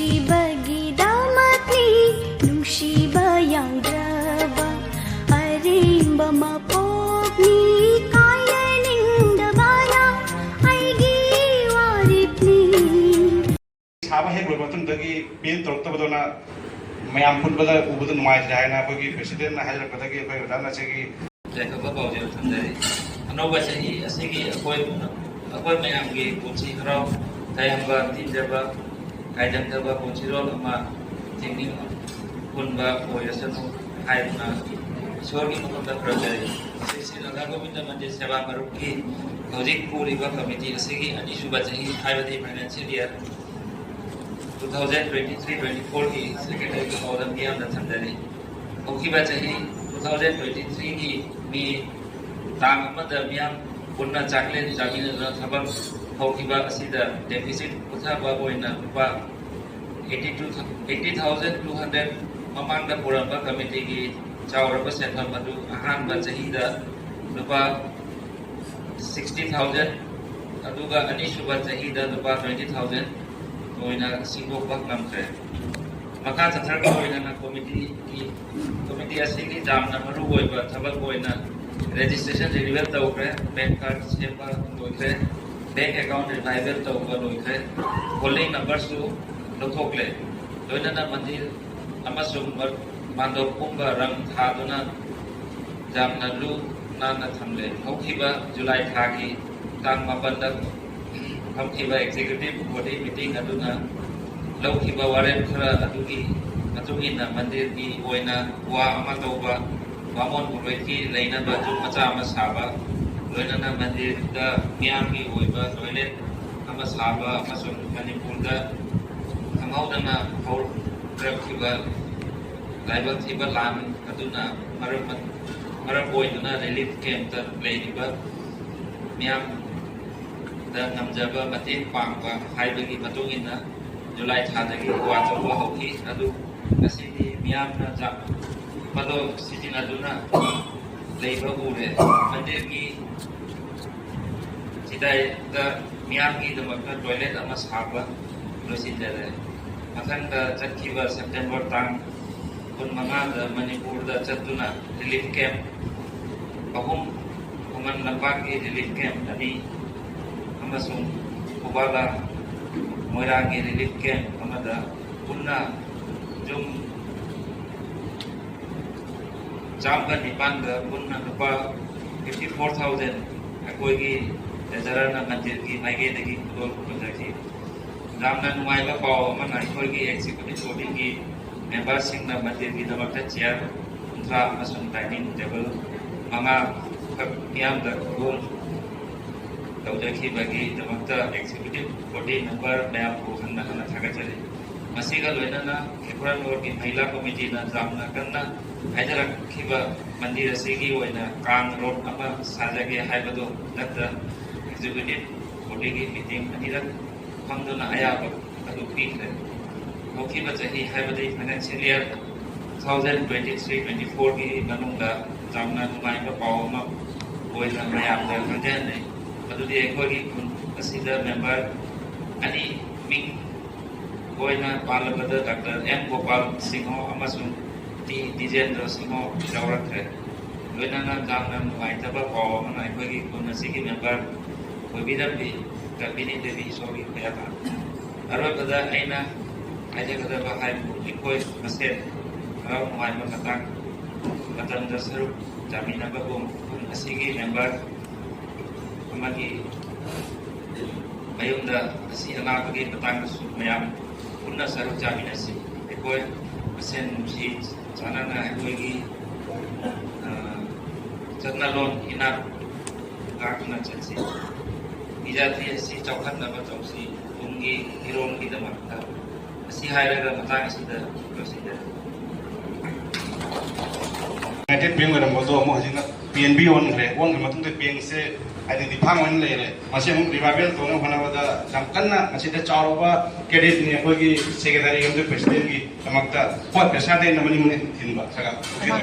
ꯅꯨꯡꯁꯤꯕꯒꯤꯗꯃꯛꯅꯤ ꯅꯨꯡꯁꯤꯕ ꯌꯥꯎꯗ꯭ꯔꯕ ꯑꯔꯦꯝꯕ ꯃꯄꯣꯛꯅꯤ ꯀꯥꯏꯅꯅꯤꯡꯗꯕꯅ ꯑꯩꯒꯤ ꯋꯥꯔꯦꯞꯅꯤ ꯁꯥꯕ ꯍꯦꯛ ꯂꯣꯏꯕ ꯃꯇꯨꯡꯗꯒꯤ ꯄꯦꯟ ꯇꯧꯔꯛꯇꯕꯗꯨꯅ ꯃꯌꯥꯝ ꯄꯨꯟꯕꯗ ꯎꯕꯗ ꯅꯨꯡꯉꯥꯏꯇ꯭ꯔꯦ ꯍꯥꯏꯅ ꯑꯩꯈꯣꯏꯒꯤ ꯄ꯭ꯔꯦꯁꯤꯗꯦꯟꯠꯅ ꯍꯥꯏꯖꯔꯛꯄꯗꯒꯤ ꯑꯩꯈꯣꯏ ꯃꯦꯗꯥꯝ ꯉꯁꯤꯒꯤ ꯌꯥꯏꯐꯕ ꯄꯥꯎꯖꯦꯜ ꯊꯝꯖꯔꯤ ꯑꯅꯧꯕ ꯆꯍꯤ ꯑꯁꯤꯒꯤ ꯑꯩꯈꯣꯏ ꯃꯌꯥꯝꯒꯤ ꯄꯨꯟꯁꯤ ꯍꯔꯥꯎ ꯇꯌꯥꯝꯕ ꯇꯤꯟꯖꯕ ꯀꯥꯏꯗꯪꯗꯕ ꯄꯨꯟꯁꯤꯔꯣꯜ ꯑꯃ ꯊꯦꯡꯅꯤꯡ ꯄꯨꯟꯕ ꯑꯣꯏꯔꯁꯅꯨ ꯍꯥꯏꯗꯨꯅ ꯏꯁꯣꯔꯒꯤ ꯃꯐꯝꯗ ꯈꯨꯔꯨꯝꯖꯔꯤ ꯁ꯭ꯔꯤ ꯔꯥꯙꯥ ꯒꯣꯕꯤꯟꯗ ꯃꯟꯗꯤꯔ ꯁꯦꯕꯥ ꯃꯔꯨꯞꯀꯤ ꯍꯧꯖꯤꯛ ꯄꯨꯔꯤꯕ ꯀꯃꯤꯇꯤ ꯑꯁꯤꯒꯤ ꯑꯅꯤꯁꯨꯕ ꯆꯍꯤ ꯍꯥꯏꯕꯗꯤ ꯐꯥꯏꯅꯥꯟꯁꯤꯌꯦꯜ ꯏꯌꯔ 2023-24ꯒꯤ ꯁꯦꯀ꯭ꯔꯦꯇꯔꯤꯒꯤ ꯄꯥꯎꯗꯝ ꯃꯤꯌꯥꯝꯗ ꯊꯝꯖꯔꯤ ꯍꯧꯈꯤꯕ ꯆꯍꯤ 2023ꯒꯤ ꯃꯤ ꯇꯥꯡ ꯑꯃꯗ ꯃꯤꯌꯥꯝ ꯄꯨꯟꯅ ꯆꯥꯛꯂꯦꯟ ꯆꯥꯃꯤꯟꯅꯗꯨꯅ ꯊꯕꯛ ꯍꯧꯈꯤꯕ ꯑꯁꯤꯗ ꯗꯦꯐꯤꯁꯤꯠ ꯄꯨꯊꯕ ꯑꯣꯏꯅ ꯂꯨꯄꯥ 80,200 ꯃꯃꯥꯡꯗ ꯄꯨꯔꯝꯕ ꯀꯃꯤꯇꯤꯒꯤ ꯆꯥꯎꯔꯕ ꯁꯦꯟꯐꯝ ꯑꯗꯨ ꯑꯍꯥꯟꯕ ꯆꯍꯤꯗ ꯂꯨꯄꯥ 60,000 ꯑꯗꯨꯒ ꯑꯅꯤꯁꯨꯕ ꯆꯍꯤꯗ ꯂꯨꯄꯥ 20,000 ꯑꯣꯏꯅ ꯁꯤꯡꯗꯣꯛꯄ ꯉꯝꯈ꯭ꯔꯦ ꯃꯈꯥ ꯆꯠꯊꯔꯛꯄ ꯑꯣꯏꯅ ꯀꯣꯃꯤꯇꯤ ꯑꯁꯤꯒꯤ ꯌꯥꯝꯅ ꯃꯔꯨꯑꯣꯏꯕ ꯊꯕꯛ ꯑꯣꯏꯅ ꯔꯦꯖꯤꯁꯇ꯭ꯔꯦꯁꯟ ꯔꯤꯅꯤꯋꯦꯜ ꯇꯧꯈ꯭ꯔꯦ ꯕꯦꯡ ꯀꯥꯔꯗ ꯁꯦꯝꯕ ꯂꯣꯏꯈ꯭ꯔꯦ ꯕꯦꯡ ꯑꯦꯀꯥꯎꯟ ꯔꯤꯚꯥꯏꯚꯦꯜ ꯇꯧꯕ ꯂꯣꯏꯈ꯭ꯔꯦ ꯍꯣꯜꯗꯤꯡ ꯅꯝꯕꯔꯁꯨ ꯂꯧꯊꯣꯛꯂꯦ ꯂꯣꯏꯅꯅ ꯃꯟꯗꯤꯔ ꯑꯃꯁꯨꯡ ꯃꯥꯟꯗꯣꯞ ꯄꯨꯝꯕ ꯔꯪ ꯊꯥꯗꯨꯅ ꯌꯥꯝꯅ ꯂꯨ ꯅꯥꯟꯅ ꯊꯝꯂꯦ ꯍꯧꯈꯤꯕ ꯖꯨꯂꯥꯏ ꯊꯥꯒꯤ ꯇꯥꯡ 8ꯗ ꯐꯝꯈꯤꯕ ꯑꯦꯛꯖꯤꯀ꯭ꯌꯨꯇꯤꯚ ꯕꯣꯗꯤ ꯃꯤꯇꯤꯡ ꯑꯗꯨꯅ ꯂꯧꯈꯤꯕ ꯋꯥꯔꯦꯞ ꯈꯔ ꯑꯗꯨꯒꯤ ꯃꯇꯨꯡ ꯏꯟꯅ ꯃꯟꯗꯤꯔꯒꯤ ꯑꯣꯏꯅ ꯋꯥ ꯑꯃ ꯇꯧꯕ ꯕꯥꯃꯣꯟ ꯄꯨꯔꯣꯏꯠꯀꯤ ꯂꯩꯅꯕ ꯌꯨꯝ ꯃꯆꯥ ꯑꯃ ꯁꯥꯕ ꯂꯣꯏꯅꯅ ꯃꯟꯗꯤꯔꯗ ꯃꯤꯌꯥꯝꯒꯤ ꯑꯣꯏꯕ ꯇꯣꯏꯂꯦꯠ ꯑꯃ ꯁꯥꯕ ꯑꯃꯁꯨꯡ ꯃꯅꯤꯄꯨꯔꯗ ꯈꯪꯍꯧꯗꯅ ꯍꯧꯔꯛꯈꯤꯕ ꯂꯥꯏꯕꯛ ꯊꯤꯕ ꯂꯥꯟ ꯑꯗꯨꯅ ꯃꯔꯝ ꯑꯣꯏꯗꯨꯅ ꯔꯤꯂꯤꯐ ꯀꯦꯝꯞꯇ ꯂꯩꯔꯤꯕ ꯃꯤꯌꯥꯝꯗ ꯉꯝꯖꯕ ꯃꯇꯦꯡ ꯄꯥꯡꯕ ꯍꯥꯏꯕꯒꯤ ꯃꯇꯨꯡ ꯏꯟꯅ ꯖꯨꯂꯥꯏ ꯊꯥꯗꯒꯤ ꯋꯥ ꯇꯧꯕ ꯍꯧꯈꯤ ꯑꯗꯨ ꯉꯁꯤꯗꯤ ꯃꯤꯌꯥꯝꯅ ꯃꯗꯨ ꯁꯤꯖꯤꯟꯅꯗꯨꯅ ꯂꯩꯕ ꯎꯔꯦ ꯃꯟꯗꯤꯔꯒꯤ ꯆꯤꯗꯥꯏꯗ ꯃꯤꯌꯥꯝꯒꯤꯗꯃꯛꯇ ꯇꯣꯏꯂꯦꯠ ꯑꯃ ꯁꯥꯕ ꯂꯣꯏꯁꯤꯟꯖꯔꯦ ꯃꯊꯪꯗ ꯆꯠꯈꯤꯕ ꯁꯦꯞꯇꯦꯝꯕꯔ ꯇꯥꯡ 25ꯗ ꯃꯅꯤꯄꯨꯔꯗ ꯆꯠꯇꯨꯅ ꯔꯤꯂꯤꯐ ꯀꯦꯝꯞ 3 ꯈꯨꯃꯟ ꯂꯝꯄꯥꯛꯀꯤ ꯔꯤꯂꯤꯐ ꯀꯦꯝꯞ 2 ꯑꯃꯁꯨꯡ ꯈꯨꯕꯥꯂꯥ ꯃꯣꯏꯔꯥꯡꯒꯤ ꯔꯤꯂꯤꯐ ꯀꯦꯝꯞ ꯑꯃꯗ ꯄꯨꯟꯅ ꯌꯨꯝ 109ꯗ ꯄꯨꯟꯅ ꯂꯨꯄꯥ 54,000 ꯑꯩꯈꯣꯏꯒꯤ ꯇ꯭ꯔꯦꯖꯔꯔꯅ ꯃꯟꯗꯤꯔꯒꯤ ꯃꯥꯏꯀꯩꯗꯒꯤ ꯈꯨꯗꯣꯜ ꯄꯨꯊꯣꯛꯆꯈꯤ ꯌꯥꯝꯅ ꯅꯨꯡꯉꯥꯏꯕ ꯄꯥꯎ ꯑꯃꯅ ꯑꯩꯈꯣꯏꯒꯤ ꯑꯦꯛꯖꯤꯀ꯭ꯌꯨꯇꯤꯚ ꯕꯣꯗꯤꯒꯤ ꯃꯦꯝꯕꯔꯁꯤꯡꯅ ꯃꯟꯗꯤꯔꯒꯤꯗꯃꯛꯇ ꯆꯤꯌꯔ 30 ꯑꯃꯁꯨꯡ ꯗꯥꯏꯅꯤꯡ ꯇꯦꯕꯜ 5 ꯃꯤꯌꯥꯝꯗ ꯈꯨꯗꯣꯜ ꯇꯧꯖꯈꯤꯕꯒꯤꯗꯃꯛꯇ ꯑꯦꯛꯖꯤꯀ꯭ꯌꯨꯇꯤꯚ ꯕꯣꯗꯤ ꯃꯦꯝꯕꯔ ꯃꯌꯥꯝꯕꯨ ꯍꯟꯅ ꯊꯥꯒꯠꯆꯔꯤ ꯃꯁꯤꯒ ꯂꯣꯏꯅꯅ ꯈꯦꯈꯨꯔꯥꯟ ꯔꯣꯗꯀꯤ ꯃꯍꯤꯂꯥ ꯀꯣꯃꯤꯇꯤꯅ ꯌꯥꯝꯅ ꯀꯟꯅ ꯍꯥꯏꯖꯔꯛꯈꯤꯕ ꯃꯟꯗꯤꯔ ꯑꯁꯤꯒꯤ ꯑꯣꯏꯅ ꯀꯥꯡ ꯔꯣꯗ ꯑꯃ ꯁꯥꯖꯒꯦ ꯍꯥꯏꯕꯗꯨ ꯍꯟꯗꯛꯇ ꯑꯦꯛꯖꯤꯀ꯭ꯌꯨꯇꯤꯚ ꯕꯣꯗꯤꯒꯤ ꯃꯤꯇꯤꯡ ꯑꯅꯤꯔꯛ ꯐꯝꯗꯨꯅ ꯑꯌꯥꯕ ꯑꯗꯨ ꯄꯤꯈ꯭ꯔꯦ ꯍꯧꯈꯤꯕ ꯆꯍꯤ ꯍꯥꯏꯕꯗꯤ ꯐꯥꯏꯅꯥꯟꯁꯤꯌꯦꯜ ꯏꯌꯔ 2023-24ꯒꯤ ꯃꯅꯨꯡꯗ ꯌꯥꯝꯅ ꯅꯨꯡꯉꯥꯏꯕ ꯄꯥꯎ ꯑꯃ ꯑꯣꯏꯅ ꯃꯌꯥꯝꯗ ꯈꯪꯖꯍꯟꯅꯩ ꯃꯗꯨꯗꯤ ꯑꯩꯈꯣꯏꯒꯤ ꯈꯨꯟ ꯑꯁꯤꯗ ꯃꯦꯝꯕꯔ 2 ꯃꯤꯡ ꯑꯣꯏꯅ ꯄꯥꯜꯂꯕꯗ ꯗꯥꯛꯇꯔ M. ꯒꯣꯄꯥꯜ ꯁꯤꯡꯍꯣ ꯑꯃꯁꯨꯡ T. ꯗꯤꯖꯦꯟꯗ꯭ꯔ ꯁꯤꯡꯍꯣ ꯌꯥꯎꯔꯛꯈ꯭ꯔꯦ ꯂꯣꯏꯅꯅ ꯌꯥꯝꯅ ꯅꯨꯡꯉꯥꯏꯇꯕ ꯄꯥꯎ ꯑꯃꯅ ꯑꯩꯈꯣꯏꯒꯤ ꯈꯨꯟ ꯑꯁꯤꯒꯤ ꯃꯦꯝꯕꯔ ꯑꯣꯏꯕꯤꯔꯝꯕꯤ ꯀꯕꯤꯅꯤ ꯗꯦꯕꯤ ꯏꯁꯣꯔꯒꯤ ꯈꯨꯌꯥꯕ ꯑꯔꯣꯏꯕꯗ ꯑꯩꯅ ꯍꯥꯏꯖꯒꯗꯕ ꯍꯥꯏꯕꯨ ꯑꯩꯈꯣꯏ ꯃꯁꯦꯟ ꯍꯔꯥꯎ ꯅꯨꯡꯉꯥꯏꯕ ꯃꯇꯝꯗ ꯁꯔꯨꯛ ꯆꯥꯃꯤꯟꯅꯕꯒꯨꯝ ꯈꯨꯟ ꯑꯁꯤꯒꯤ ꯃꯦꯝꯕꯔ ꯑꯃꯒꯤ ꯃꯌꯨꯝꯗ ꯑꯁꯤ ꯑꯅꯥꯕꯒꯤ ꯃꯇꯥꯡꯗꯁꯨ ꯃꯌꯥꯝ ꯄꯨꯟꯅ ꯁꯔꯨꯛ ꯆꯥꯃꯤꯟꯅꯁꯤ ꯑꯩꯈꯣꯏ ꯃꯁꯦꯟ ꯅꯨꯡꯁꯤ ꯆꯥꯟꯅꯅ ꯑꯩꯈꯣꯏꯒꯤ ꯆꯠꯅꯂꯣꯟ ꯏꯅꯥꯠ ꯉꯥꯛꯇꯨꯅ ꯆꯠꯁꯤ ꯕꯤꯖꯥꯇꯤ ꯑꯁꯤ ꯆꯥꯎꯈꯠꯅꯕ ꯇꯧꯁꯤ ꯇꯨꯡꯒꯤ ꯏꯔꯣꯟꯒꯤꯗꯃꯛꯇ ꯑꯁꯤ ꯍꯥꯏꯔꯒ ꯃꯇꯥꯡ ꯑꯁꯤꯗ ꯂꯣꯏꯁꯤꯟꯖꯔꯤ ꯌꯨꯅꯥꯏꯇꯦड ꯕꯦꯡꯛ ꯑꯣꯏꯔꯝꯕꯗꯣ ꯑꯃꯨꯛ ꯍꯧꯖꯤꯛꯅ PNB ꯑꯣꯟꯈ꯭ꯔꯦ ꯑꯣꯟꯈ꯭ꯔ ꯃꯇꯨꯡꯗ ꯕꯦꯡꯛꯁꯦ ꯍꯥꯏꯗꯤ ꯗꯤꯐꯥꯡ ꯑꯣꯏꯅ ꯂꯩꯔꯦ ꯃꯁꯤ ꯑꯃꯨꯛ ꯔꯤꯚꯥꯏꯚꯦꯜ ꯇꯧꯅꯕ ꯍꯣꯠꯅꯕꯗ ꯌꯥꯝ ꯀꯟꯅ ꯃꯁꯤꯗ ꯆꯥꯎꯔꯕ ꯀ꯭ꯔꯦꯗꯤꯠꯅꯤ ꯑꯩꯈꯣꯏꯒꯤ ꯁꯦꯀ꯭ꯔꯦꯇꯔꯤ ꯑꯃꯁꯨꯡ ꯄ꯭ꯔꯦꯁꯤꯗꯦꯟꯠꯒꯤꯗꯃꯛꯇ ꯄꯣꯠ ꯄꯩꯁꯥꯗ ꯑꯩꯅ ꯃꯅꯤꯡ ꯊꯤꯟꯕ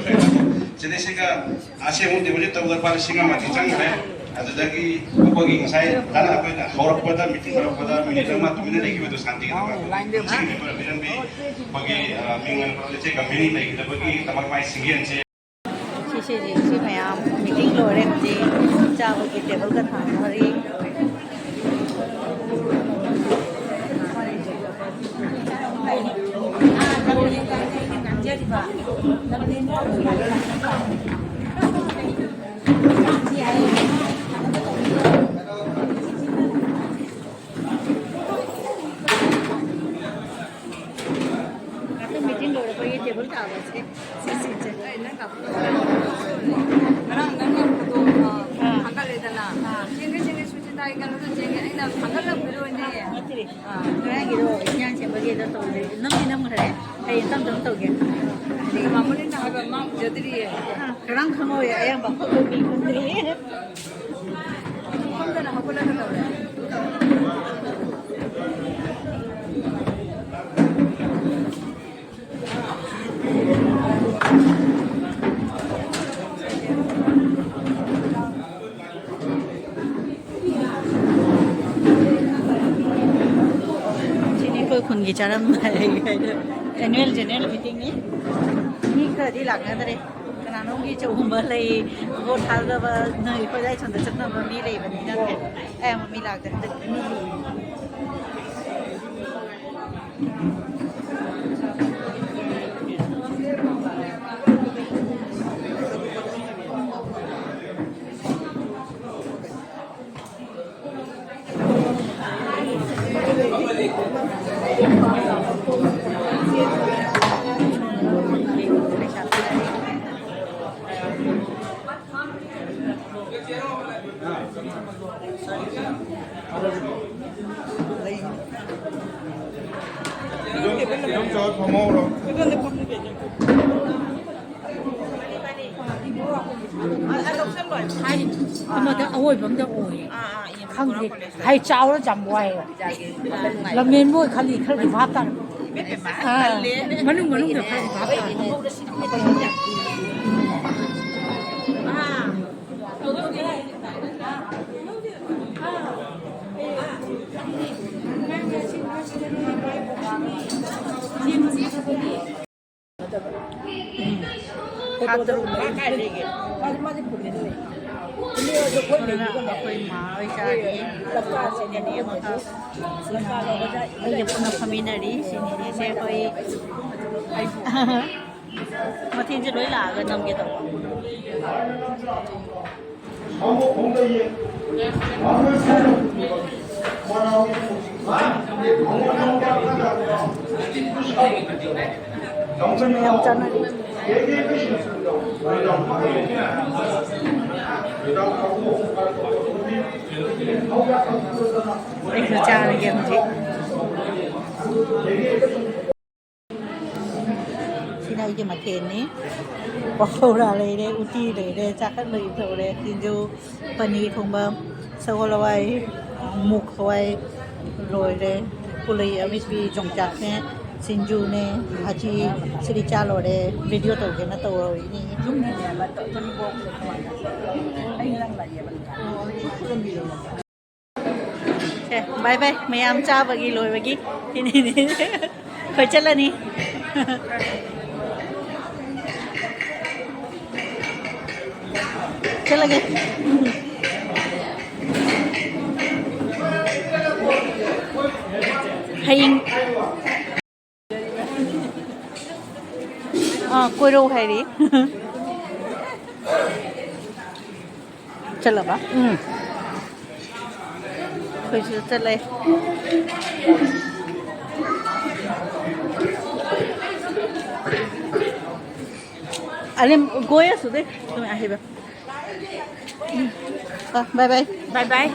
ꯁꯤꯗꯩꯁꯤꯒ ꯑꯁꯤ ꯑꯃꯨꯛ ꯗꯤꯄꯣꯖꯤꯠ ꯇꯧꯕꯗ ꯂꯨꯄꯥ 1,000 ꯆꯪꯈ꯭ꯔꯦ ꯑꯗꯨꯗꯒꯤ ꯑꯩꯈꯣꯏꯒꯤ ꯉꯁꯥꯏ ꯗꯥꯅ ꯑꯩꯈꯣꯏꯅ ꯍꯧꯔꯛꯄꯗ ꯃꯤꯇꯤꯡ ꯍꯧꯔꯛꯄꯗ ꯃꯤꯅꯤꯠ ꯑꯃ ꯇꯨꯃꯤꯟꯅ ꯂꯩꯈꯤꯕꯗꯨ ꯁꯥꯟꯇꯤꯒꯤꯗꯃꯛ ꯁꯤꯒꯤ ꯃꯤꯔꯝꯕꯤ ꯑꯩꯈꯣꯏꯒꯤ ꯃꯤꯡ ꯂꯩꯆꯦ ꯀꯝꯄꯦꯅꯤ ꯂꯩꯈꯤꯗꯕꯒꯤꯗꯃꯛ ꯃꯥꯏ ꯁꯤꯡꯒꯦꯟꯁꯦ ꯁꯤ ꯃꯌꯥꯝ ꯃꯤꯇꯤꯡ ꯂꯣꯏꯔꯦ ꯍꯧꯖꯤꯛ ꯆꯥꯕꯒꯤ ꯇꯦꯕꯜꯒ ꯊꯥꯡꯅꯔꯤ meeting lor ko ye table ta ba se si che na kaคุณกิจารณ์อะไรannual general meeting นี่เคยที่หลังนั่นเลยขณะน้องกิจอุ้มเบอร์เลยโบทัลก็ว่าเนยเขาได้ชนแต่จักรมันมีเลยวันนี้นั่นแหละมันมีหลักแต่ตึกนี่เอาไว้ผมจะโอยข้างเด็กให้เจ้าแล้วจำไว้แล้วเมนบุ้ยขันอีกขันอีกภาพตั้งมันนุ่งเดี๋ยวขันอีกภาพตั้งมาทิ้งจะด้วยหล่ากันนำกี่ตัวยังจันนี่คือจานอะไรกันทีที่ไหนจะมาเทนนี้พอเขาอะไรเลยอุติเลยจากกันเลยเท่าไรกินจูปนีคงแบบสกอลไว้มุกไว้โรยเลยกุลีอวิสบีจงจักเนี่ยสินจูเนี่ยอาชีสิริจาโรเลยวิดีโอตัวกันนะตัวนี้ยุ่งเนี่ยมันตัวนี้บอกเลยว่าไอ้เรื่องอะไรมันบายบายไม่ยามจ้าบกี้ลอยบกี้ที่นี่เคยเจอแล้วนี่เจอแล้วกันให้ยิงกุยรูให้ดิเจอแล้วปะเคยเจอเลยอันนี้โกยสุดเลยतुम्ही आहे बघ bye bye bye bye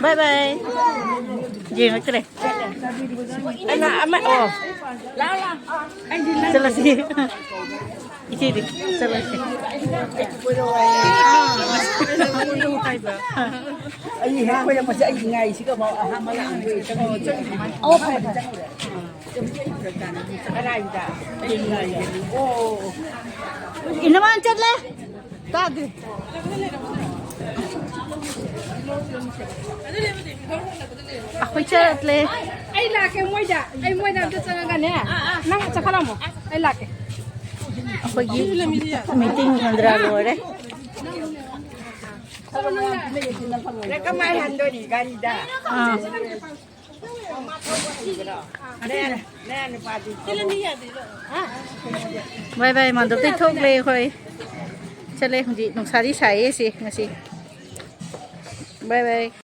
bye bye जेवण करे अरे अम्मा ओ लाला चला सी इथे दे चला सी anh ha quay ra mà sẽ anh ngày chứ có bảo à mà làm gì cho nó chơi ô phải cái này cả ngày ô ina man chat le तादे अखोई चले ai lake moi da changa ga ne nang chakhala mo ai lake अखोई meeting अंदरा लोरे ka mai han do ni ga ni da bye bye मन तो थोक ले खोई चले जी नुकसारी छाई सी ngasi बाय बाय